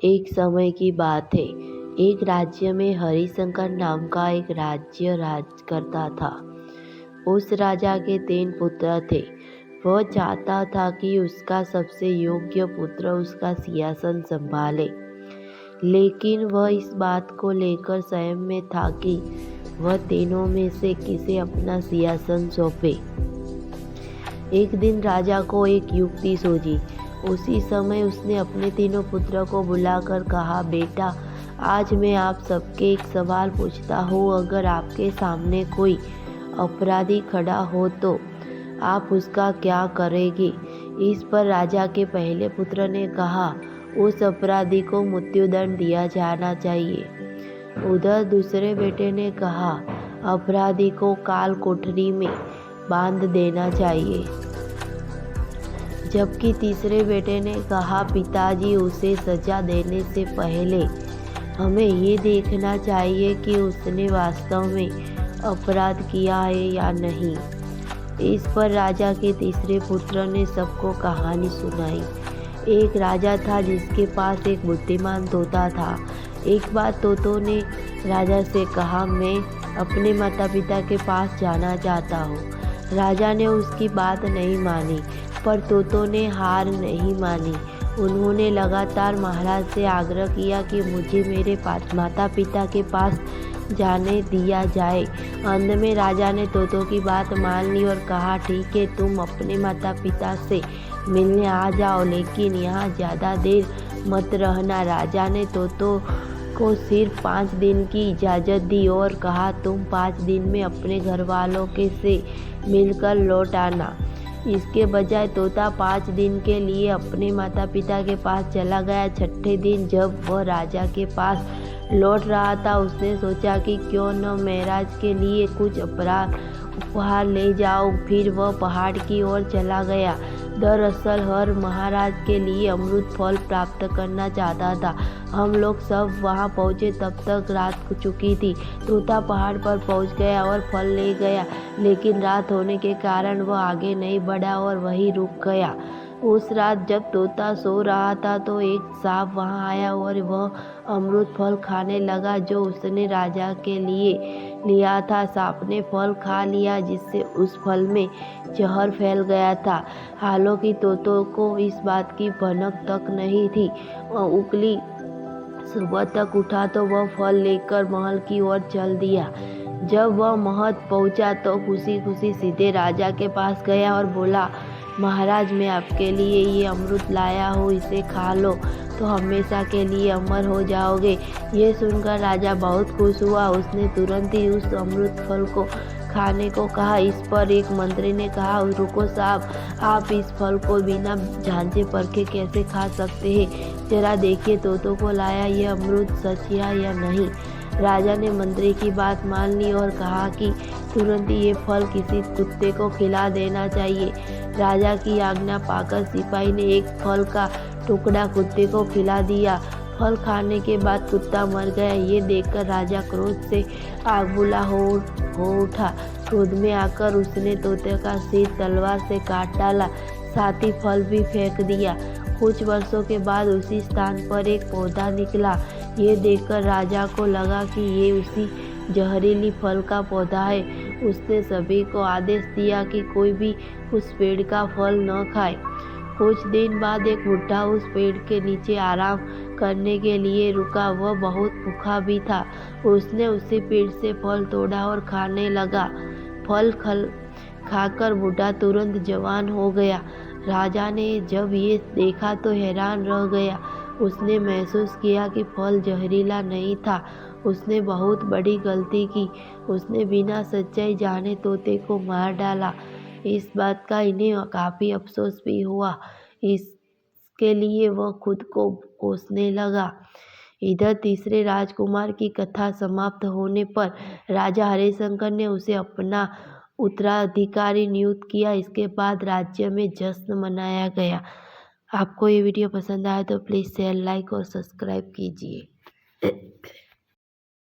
एक समय की बात है। एक राज्य में हरिशंकर नाम का एक राज्य राज करता था। उस राजा के 3 पुत्र थे। वह चाहता था कि उसका सबसे योग्य पुत्र उसका सिंहासन संभाले, लेकिन वह इस बात को लेकर संयम में था कि वह तीनों में से किसे अपना सिंहासन सौंपे। एक दिन राजा को एक युक्ति सूझी। उसी समय उसने अपने तीनों पुत्रों को बुलाकर कहा, बेटा, आज मैं आप सबके एक सवाल पूछता हूँ। अगर आपके सामने कोई अपराधी खड़ा हो तो आप उसका क्या करेंगे? इस पर राजा के पहले पुत्र ने कहा, उस अपराधी को मृत्युदंड दिया जाना चाहिए। उधर दूसरे बेटे ने कहा, अपराधी को काल कोठरी में बांध देना चाहिए। जबकि तीसरे बेटे ने कहा, पिताजी, उसे सजा देने से पहले हमें ये देखना चाहिए कि उसने वास्तव में अपराध किया है या नहीं। इस पर राजा के तीसरे पुत्र ने सबको कहानी सुनाई। एक राजा था जिसके पास एक बुद्धिमान तोता था। एक बार तोतों ने राजा से कहा, मैं अपने माता पिता के पास जाना चाहता हूँ। राजा ने उसकी बात नहीं मानी, पर तोतों ने हार नहीं मानी। उन्होंने लगातार महाराज से आग्रह किया कि मुझे मेरे माता पिता के पास जाने दिया जाए। अंत में राजा ने तोतों की बात मान ली और कहा, ठीक है, तुम अपने माता पिता से मिलने आ जाओ, लेकिन यहाँ ज़्यादा देर मत रहना। राजा ने तोतों को सिर्फ 5 दिन की इजाज़त दी और कहा, तुम 5 दिन में अपने घर वालों के से मिलकर लौट आना। इसके बजाय तोता 5 दिन के लिए अपने माता पिता के पास चला गया। छठे दिन जब वह राजा के पास लौट रहा था, उसने सोचा कि क्यों न महाराज के लिए कुछ उपहार ले जाऊं। फिर वह पहाड़ की ओर चला गया। दरअसल हर महाराज के लिए अमृत फल प्राप्त करना चाहता था। हम लोग सब वहां पहुंचे तब तक रात हो चुकी थी। तोता पहाड़ पर पहुंच गया और फल ले गया, लेकिन रात होने के कारण वह आगे नहीं बढ़ा और वहीं रुक गया। उस रात जब तोता सो रहा था तो एक सांप वहां आया और वह अमृत फल खाने लगा जो उसने राजा के लिए लिया था। सांप ने फल खा लिया, जिससे उस फल में जहर फैल गया था। हालांकि तोतों को इस बात की भनक तक नहीं थी। वह उगली सुबह तक उठा तो वह फल लेकर महल की ओर चल दिया। जब वह महल पहुंचा तो खुशी खुशी सीधे राजा के पास गया और बोला, महाराज, मैं आपके लिए ये अमृत लाया हूँ, इसे खा लो तो हमेशा के लिए अमर हो जाओगे। ये सुनकर राजा बहुत खुश हुआ। उसने तुरंत ही उस अमृत फल को खाने को कहा। इस पर एक मंत्री ने कहा, रुको साहब, आप इस फल को बिना जांचे परखे कैसे खा सकते हैं? जरा देखिए तोतों को लाया यह अमृत सच है या नहीं। राजा ने मंत्री की बात मान ली और कहा कि तुरंत ही ये फल किसी कुत्ते को खिला देना चाहिए। राजा की आज्ञा पाकर सिपाही ने एक फल का टुकड़ा कुत्ते को खिला दिया। फल खाने के बाद कुत्ता मर गया। ये देखकर राजा क्रोध से आग हो उठा। क्रोध में आकर उसने तोते का सिर तलवार से काट डाला, साथ ही फल भी फेंक दिया। कुछ वर्षों के बाद उसी स्थान पर एक पौधा निकला। ये देखकर राजा को लगा कि ये उसी जहरीली फल का पौधा है। उसने सभी को आदेश दिया कि कोई भी उस पेड़ का फल न खाए। कुछ दिन बाद एक बुढ़ा उस पेड़ के नीचे आराम करने के लिए रुका। वह बहुत भूखा भी था। उसने उसी पेड़ से फल तोड़ा और खाने लगा। फल खाकर बूढ़ा तुरंत जवान हो गया। राजा ने जब ये देखा तो हैरान रह गया। उसने महसूस किया कि फल जहरीला नहीं था। उसने बहुत बड़ी गलती की। उसने बिना सच्चाई जाने तोते को मार डाला। इस बात का इन्हें काफ़ी अफसोस भी हुआ। इसके लिए वह खुद को कोसने लगा। इधर तीसरे राजकुमार की कथा समाप्त होने पर राजा हरिशंकर ने उसे अपना उत्तराधिकारी नियुक्त किया। इसके बाद राज्य में जश्न मनाया गया। आपको ये वीडियो पसंद आया तो प्लीज़ शेयर, लाइक और सब्सक्राइब कीजिए।